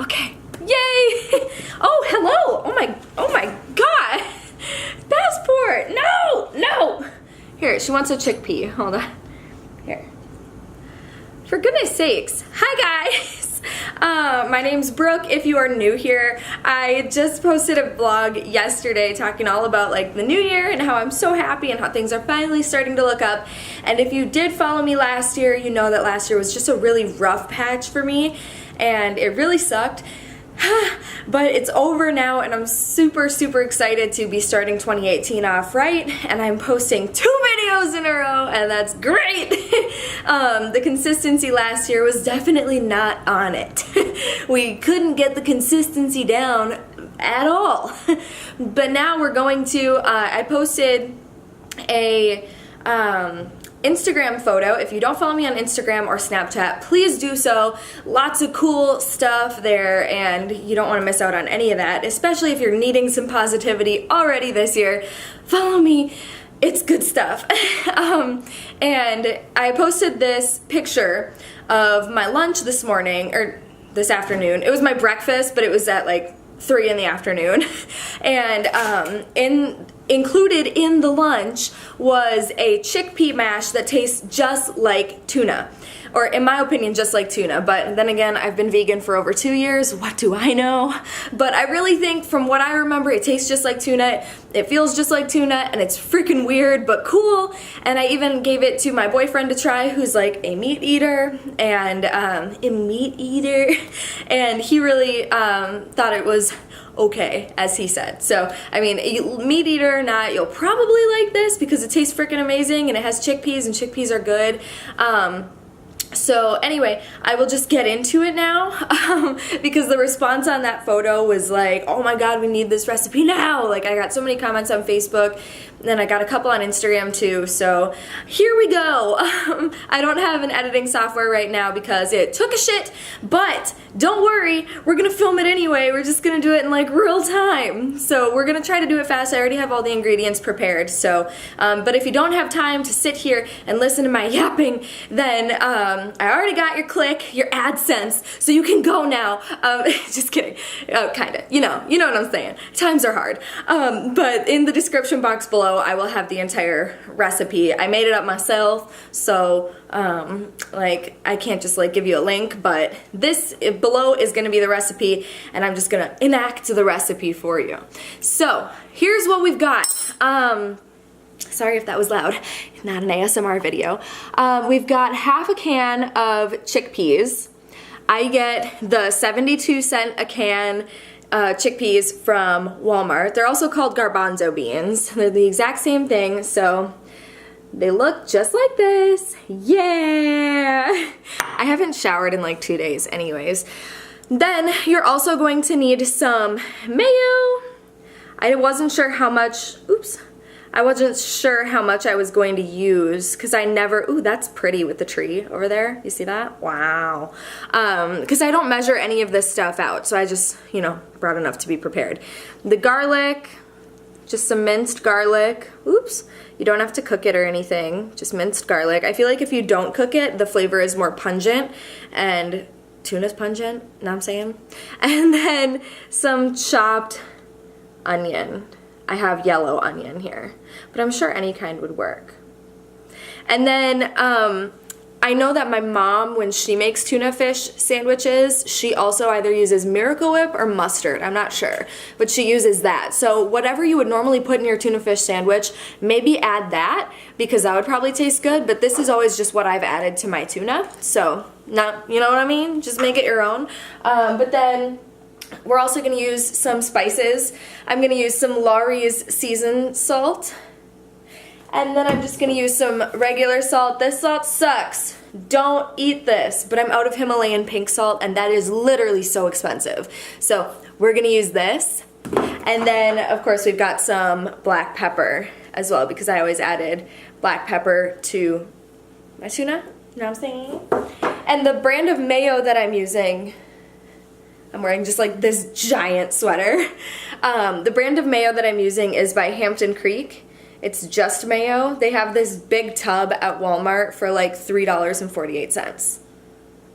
Okay. Yay! Oh, hello! Oh my god! Passport! No! Here, she wants a chickpea. Hold on. Here. For goodness sakes. Hi guys! My name's Brooke. If you are new here, I just posted a vlog yesterday talking all about like the new year and how I'm so happy and how things are finally starting to look up. And if you did follow me last year, you know that last year was just a really rough patch for me and it really sucked. But it's over now and I'm super excited to be starting 2018 off right, and I'm posting 2 videos in a row and that's great. The consistency last year was definitely not on it. We couldn't get the consistency down at all. But now we're going to, I posted a Instagram photo. If you don't follow me on Instagram or Snapchat, please do so. Lots of cool stuff there and you don't want to miss out on any of that, especially if you're needing some positivity already this year. Follow me. It's good stuff. And I posted this picture of my lunch this morning, or this afternoon. It was my breakfast, but it was at like 3 in the afternoon. And included in the lunch was a chickpea mash that tastes just like tuna. Or in my opinion, just like tuna. But then again, I've been vegan for over 2 years. What do I know? But I really think from what I remember, it tastes just like tuna. It feels just like tuna and it's freaking weird but cool. And I even gave it to my boyfriend to try, who's like a meat eater. And and he really thought it was okay, as he said. So, I mean, meat eater or not, you'll probably like this because it tastes freaking amazing and it has chickpeas and chickpeas are good. So anyway, I will just get into it now because the response on that photo was like, oh my god, we need this recipe now. Like, I got so many comments on Facebook and then I got a couple on Instagram too, so here we go. I don't have an editing software right now because it took a shit, but don't worry, we're gonna film it anyway. We're just gonna do it in like real time. So we're gonna try to do it fast. I already have all the ingredients prepared, so, but if you don't have time to sit here and listen to my yapping, then I already got your click, your AdSense, so you can go now. Just kidding, kinda, you know what I'm saying. Times are hard. But in the description box below, I will have the entire recipe. I made it up myself, so like I can't just like give you a link, but this below is gonna be the recipe and I'm just gonna enact the recipe for you. So here's what we've got. Sorry if that was loud, not an ASMR video. We've got half a can of chickpeas. I get the 72-cent a can chickpeas from Walmart. They're also called garbanzo beans. They're the exact same thing, so they look just like this. Yeah! I haven't showered in like 2 days anyways. Then you're also going to need some mayo. I wasn't sure how much, I wasn't sure how much I was going to use because I never, ooh, that's pretty with the tree over there. You see that? Wow. Because I don't measure any of this stuff out, so I just, you know, brought enough to be prepared. The garlic, just some minced garlic. Oops. You don't have to cook it or anything, just minced garlic. I feel like if you don't cook it, the flavor is more pungent, and tuna's pungent, know what I'm saying? And then some chopped onion. I have yellow onion here, but I'm sure any kind would work. And then I know that my mom, when she makes tuna fish sandwiches, she also either uses Miracle Whip or mustard. I'm not sure, but she uses that. So whatever you would normally put in your tuna fish sandwich, maybe add that because that would probably taste good, but this is always just what I've added to my tuna. So, not, you know what I mean? Just make it your own. But then we're also going to use some spices. I'm going to use some Laurie's seasoned salt. And then I'm just going to use some regular salt. This salt sucks. Don't eat this. But I'm out of Himalayan pink salt and that is literally so expensive. So we're going to use this. And then of course we've got some black pepper as well because I always added black pepper to my tuna. You know what I'm saying? And the brand of mayo that I'm using, I'm wearing just like this giant sweater. The brand of mayo that I'm using is by Hampton Creek. It's just mayo. They have this big tub at Walmart for like $3.48.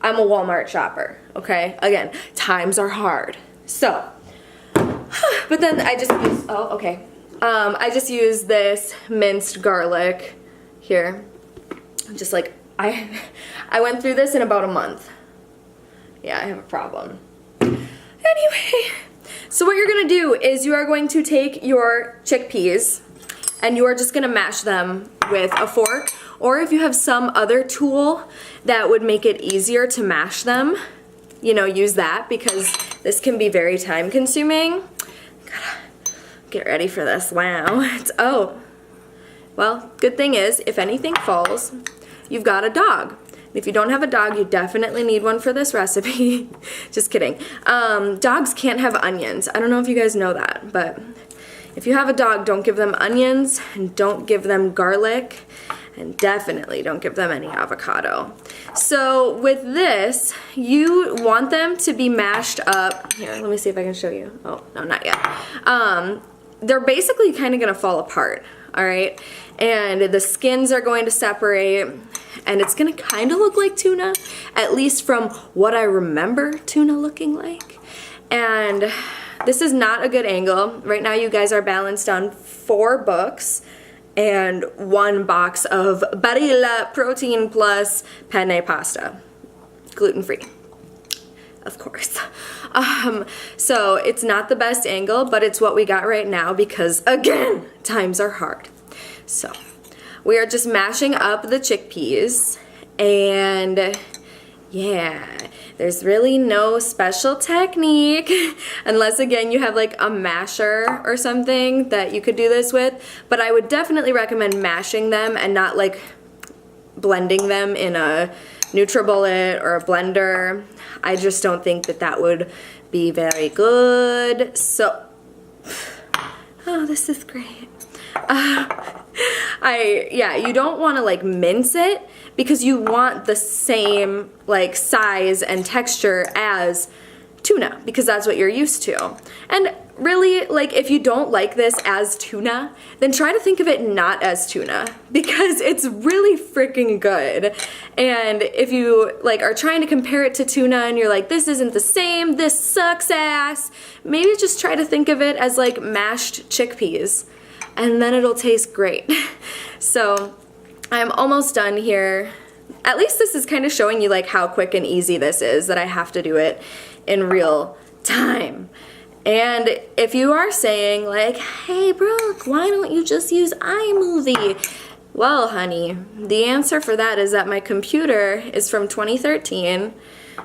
I'm a Walmart shopper, okay? Again, times are hard. So, but then I just use, I just use this minced garlic here. Just like, I went through this in about a month. Yeah, I have a problem. Anyway, so what you're gonna do is you are going to take your chickpeas and you are just gonna mash them with a fork, or if you have some other tool that would make it easier to mash them, you know, use that, because this can be very time consuming. Gotta get ready for this. Wow. Well, good thing is, if anything falls, you've got a dog. If you don't have a dog, you definitely need one for this recipe. Just kidding. Dogs can't have onions. I don't know if you guys know that, but if you have a dog, don't give them onions, and don't give them garlic, and definitely don't give them any avocado. So with this, you want them to be mashed up. Here, let me see if I can show you. Oh, no, not yet. They're basically kind of gonna fall apart, all right? And the skins are going to separate, and it's gonna kind of look like tuna, at least from what I remember tuna looking like. And this is not a good angle. Right now you guys are balanced on 4 books and 1 box of Barilla Protein Plus penne pasta. Gluten-free, of course. So it's not the best angle, but it's what we got right now because, again, times are hard. So we are just mashing up the chickpeas, and yeah, there's really no special technique unless, again, you have like a masher or something that you could do this with, but I would definitely recommend mashing them and not like blending them in a NutriBullet or a blender. I just don't think that that would be very good. So, oh, this is great. Yeah, you don't want to like mince it because you want the same like size and texture as tuna because that's what you're used to. And really, like, if you don't like this as tuna, then try to think of it not as tuna because it's really freaking good. And if you like are trying to compare it to tuna and you're like, this isn't the same, this sucks ass, maybe just try to think of it as like mashed chickpeas, and then it'll taste great. So I'm almost done here. At least this is kind of showing you like how quick and easy this is, that I have to do it in real time. And if you are saying like, hey Brooke, why don't you just use iMovie? Well, honey, the answer for that is that my computer is from 2013.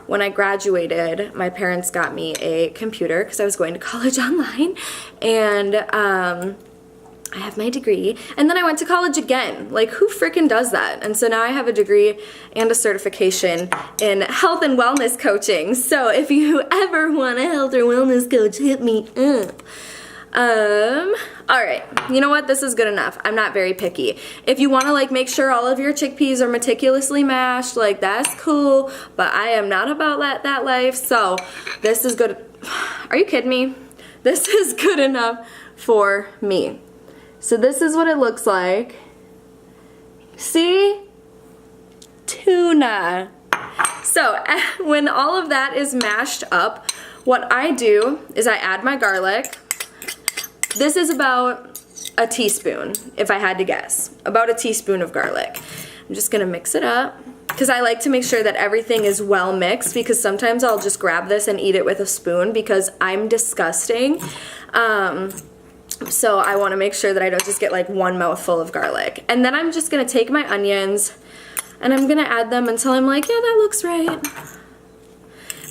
When I graduated, my parents got me a computer because I was going to college online, and I have my degree, and then I went to college again. Like, who freaking does that? And so now I have a degree and a certification in health and wellness coaching. So if you ever want a health or wellness coach, hit me up. All right, you know what? This is good enough. I'm not very picky. If you want to like make sure all of your chickpeas are meticulously mashed, like that's cool, but I am not about that life. So this is good. Are you kidding me? This is good enough for me. So this is what it looks like. See? Tuna. So when all of that is mashed up, what I do is I add my garlic. This is about a teaspoon, if I had to guess. About a teaspoon of garlic. I'm just gonna mix it up because I like to make sure that everything is well mixed, because sometimes I'll just grab this and eat it with a spoon because I'm disgusting. So I want to make sure that I don't just get like one mouthful of garlic. And then I'm just going to take my onions and I'm going to add them until I'm like, yeah, that looks right.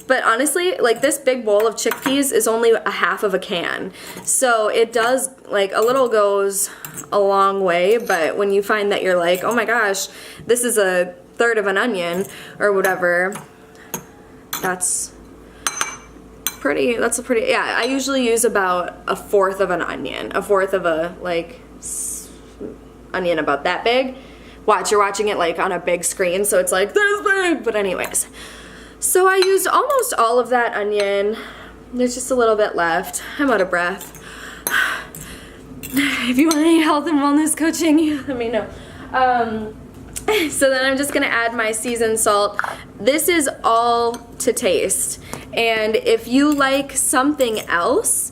But honestly, like this big bowl of chickpeas is only a half of a can. So it does, like, a little goes a long way, but when you find that you're like, oh my gosh, this is a third of an onion or whatever, that's a pretty, yeah, I usually use about a fourth of an onion, a fourth of a, like, onion about that big. Watch, you're watching it, like, on a big screen, so it's, like, this big, but anyways. So I used almost all of that onion. There's just a little bit left. I'm out of breath. If you want any health and wellness coaching, let me know. So then I'm just gonna add my seasoned salt. This is all to taste. And if you like something else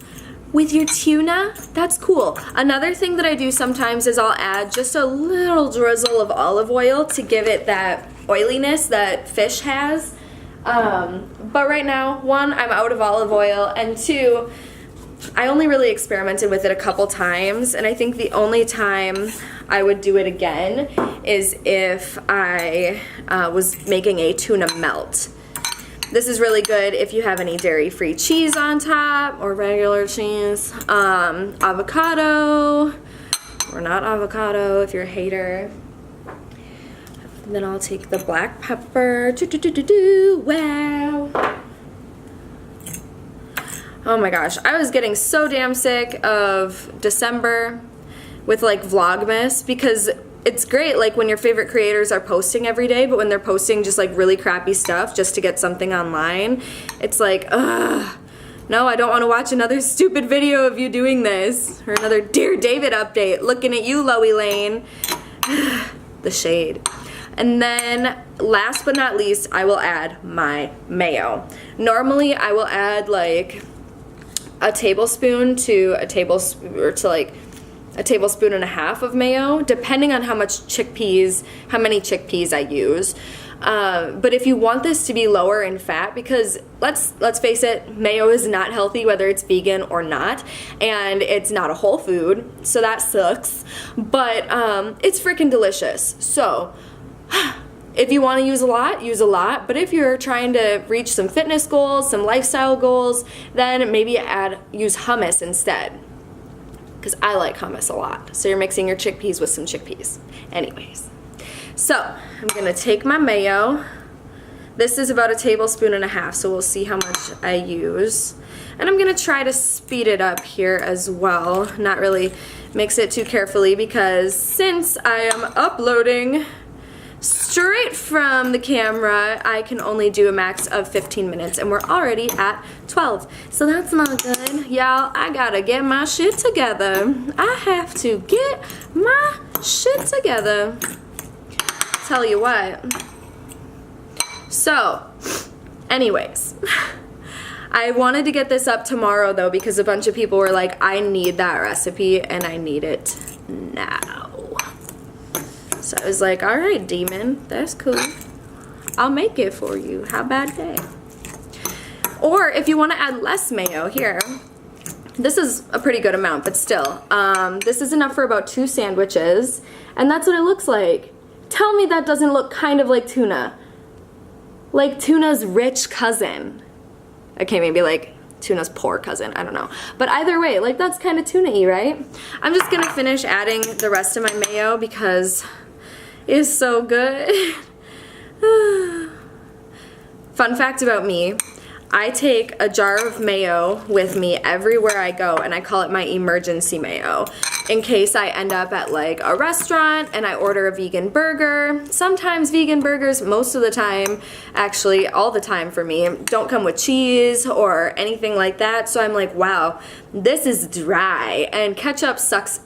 with your tuna, that's cool. Another thing that I do sometimes is I'll add just a little drizzle of olive oil to give it that oiliness that fish has. But right now, one, I'm out of olive oil, and two, I only really experimented with it a couple times, and I think the only time I would do it again is if I was making a tuna melt. This is really good if you have any dairy-free cheese on top or regular cheese, avocado, or not avocado if you're a hater. And then I'll take the black pepper. Wow. Oh my gosh, I was getting so damn sick of December with like Vlogmas, because it's great like when your favorite creators are posting every day, but when they're posting just like really crappy stuff just to get something online, it's like, ugh, no, I don't want to watch another stupid video of you doing this, or another Dear David update. Looking at you, Loey Lane. The shade. And then last but not least, I will add my mayo. Normally I will add like a tablespoon to a tablespoon, or to like a tablespoon and a half of mayo, depending on how many chickpeas I use. But if you want this to be lower in fat, because let's face it, mayo is not healthy whether it's vegan or not, and it's not a whole food, so that sucks. But it's freaking delicious. So if you want to use a lot, but if you're trying to reach some fitness goals, some lifestyle goals, then maybe use hummus instead, because I like hummus a lot. So you're mixing your chickpeas with some chickpeas. Anyways, so I'm gonna take my mayo. This is about a tablespoon and a half, so we'll see how much I use. And I'm gonna try to speed it up here as well, not really mix it too carefully, because since I am uploading straight from the camera, I can only do a max of 15 minutes, and we're already at 12. So that's not good. Y'all, I gotta get my shit together. I have to get my shit together. Tell you what. So, anyways. I wanted to get this up tomorrow though, because a bunch of people were like, I need that recipe and I need it now. So I was like, alright, demon, that's cool. I'll make it for you. How about that? Or if you want to add less mayo, here. This is a pretty good amount, but still. This is enough for about 2 sandwiches. And that's what it looks like. Tell me that doesn't look kind of like tuna. Like tuna's rich cousin. Okay, maybe like tuna's poor cousin, I don't know. But either way, like that's kind of tuna-y, right? I'm just gonna finish adding the rest of my mayo because it's so good. Fun fact about me, I take a jar of mayo with me everywhere I go, and I call it my emergency mayo. In case I end up at like a restaurant and I order a vegan burger. Sometimes vegan burgers, most of the time, actually all the time for me, don't come with cheese or anything like that. So I'm like, wow, this is dry, and ketchup sucks.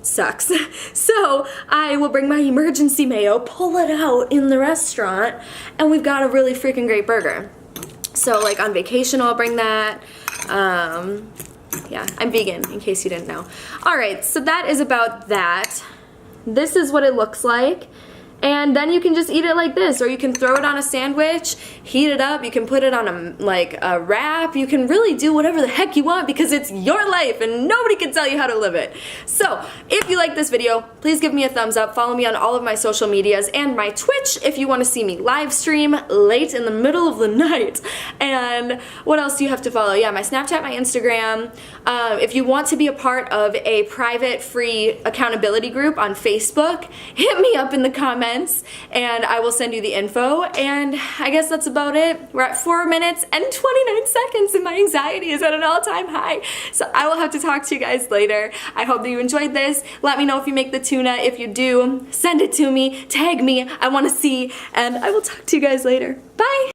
So I will bring my emergency mayo, pull it out in the restaurant, and we've got a really freaking great burger. So like on vacation I'll bring that. Yeah, I'm vegan in case you didn't know. Alright, so that is about that. This is what it looks like. And then you can just eat it like this, or you can throw it on a sandwich, heat it up, you can put it on a wrap, you can really do whatever the heck you want because it's your life and nobody can tell you how to live it. So, if you like this video, please give me a thumbs up, follow me on all of my social medias and my Twitch if you want to see me live stream late in the middle of the night. And what else do you have to follow? Yeah, my Snapchat, my Instagram. If you want to be a part of a private free accountability group on Facebook, hit me up in the comments and I will send you the info. And I guess that's about it. We're at 4 minutes and 29 seconds and my anxiety is at an all-time high. So I will have to talk to you guys later. I hope that you enjoyed this. Let me know if you make the tuna. If you do, send it to me, tag me. I want to see, and I will talk to you guys later. Bye!